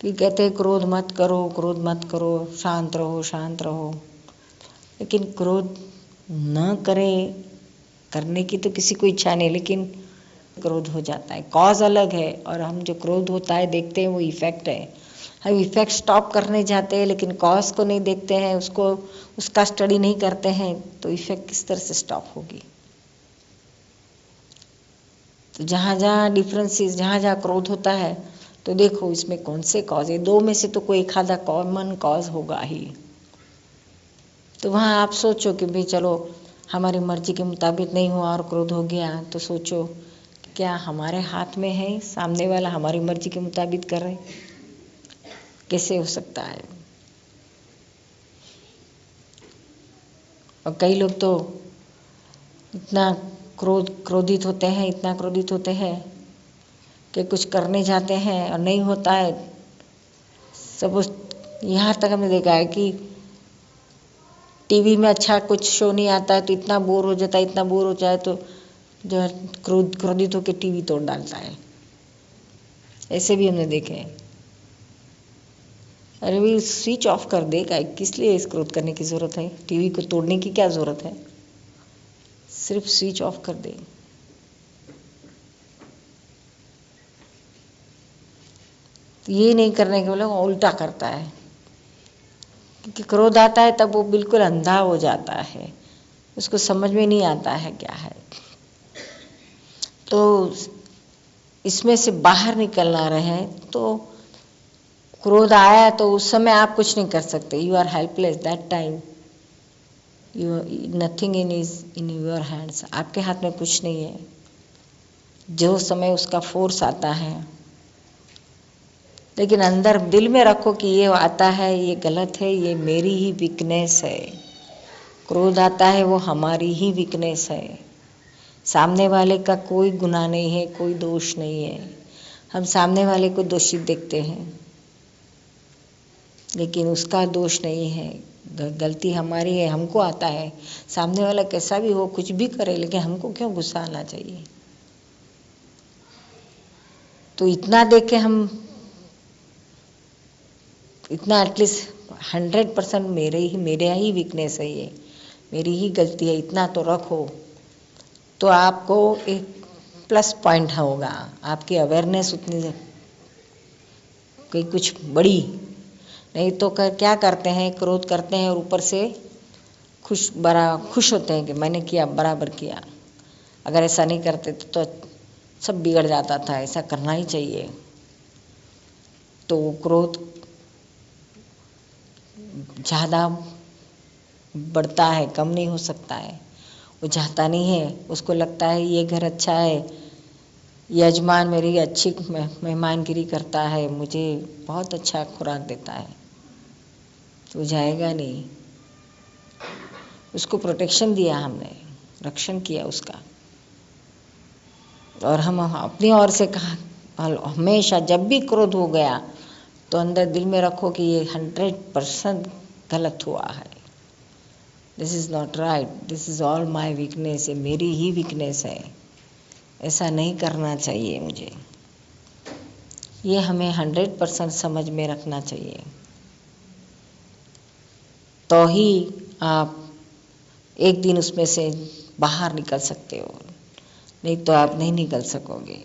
कि कहते हैं क्रोध मत करो, क्रोध मत करो, शांत रहो, शांत रहो। लेकिन क्रोध न करने की तो किसी को इच्छा नहीं, लेकिन क्रोध हो जाता है। कॉज अलग है और हम जो क्रोध होता है देखते हैं वो इफेक्ट है। हम इफेक्ट स्टॉप करने जाते हैं लेकिन कॉज को नहीं देखते हैं, उसका स्टडी नहीं करते हैं, तो इफेक्ट किस तरह से स्टॉप होगी। तो जहाँ जहाँ डिफरेंसेस, जहाँ जहाँ क्रोध होता है तो देखो इसमें कौन से कॉज है। दो में से तो कोई एक आधा कॉमन कॉज होगा ही। तो वहाँ आप सोचो कि भाई चलो हमारी मर्जी के मुताबिक नहीं हुआ और क्रोध हो गया, तो सोचो क्या हमारे हाथ में है सामने वाला हमारी मर्जी के मुताबिक कर रहे? कैसे हो सकता है? और कई लोग तो इतना क्रोधित होते हैं, इतना क्रोधित होते हैं कि कुछ करने जाते हैं और नहीं होता है। सपोज यहाँ तक हमने देखा है कि टीवी में अच्छा कुछ शो नहीं आता है तो इतना बोर हो जाता है, इतना बोर हो जाए तो जो है क्रोधित होकर टीवी तोड़ डालता है। ऐसे भी हमने देखे हैं। अरे भाई स्विच ऑफ कर दे, किस लिए इस क्रोध करने की ज़रूरत है? टीवी को तोड़ने की क्या ज़रूरत है? सिर्फ स्विच ऑफ कर दे। तो ये नहीं करने के बोले उल्टा करता है, क्योंकि क्रोध आता है तब वो बिल्कुल अंधा हो जाता है, उसको समझ में नहीं आता है क्या है। तो इसमें से बाहर निकलना रहे तो क्रोध आया तो उस समय आप कुछ नहीं कर सकते। You are helpless that time, you nothing in your hands. आपके हाथ में कुछ नहीं है। जो समय उसका फोर्स आता है, लेकिन अंदर दिल में रखो कि ये आता है, ये गलत है, ये मेरी ही वीकनेस है। क्रोध आता है वो हमारी ही वीकनेस है। सामने वाले का कोई गुनाह नहीं है, कोई दोष नहीं है। हम सामने वाले को दोषी देखते हैं, लेकिन उसका दोष नहीं है, गलती हमारी है। हमको आता है, सामने वाला कैसा भी हो, कुछ भी करे, लेकिन हमको क्यों गुस्सा आना चाहिए? तो इतना देख के हम इतना एटलीस्ट 100% मेरे ही वीकनेस है, ये मेरी ही गलती है, इतना तो रखो, तो आपको एक प्लस पॉइंट होगा। आपकी अवेयरनेस उतनी कोई कुछ बड़ी नहीं तो क्या करते हैं, क्रोध करते हैं और ऊपर से खुश होते हैं कि मैंने किया, बराबर किया। अगर ऐसा नहीं करते तो सब बिगड़ जाता था, ऐसा करना ही चाहिए। तो क्रोध ज़्यादा बढ़ता है, कम नहीं हो सकता है। वो चाहता नहीं है, उसको लगता है ये घर अच्छा है, यजमान मेरी अच्छी मेहमानगिरी करता है, मुझे बहुत अच्छा खुराक देता है, तो जाएगा नहीं। उसको प्रोटेक्शन दिया हमने, रक्षण किया उसका। और हम अपनी ओर से कहा हमेशा जब भी क्रोध हो गया तो अंदर दिल में रखो कि ये 100% गलत हुआ है। This is not right, this is all my weakness, ये मेरी ही वीकनेस है, ऐसा नहीं करना चाहिए मुझे। ये हमें 100% समझ में रखना चाहिए, तो ही आप एक दिन उसमें से बाहर निकल सकते हो, नहीं तो आप नहीं निकल सकोगे।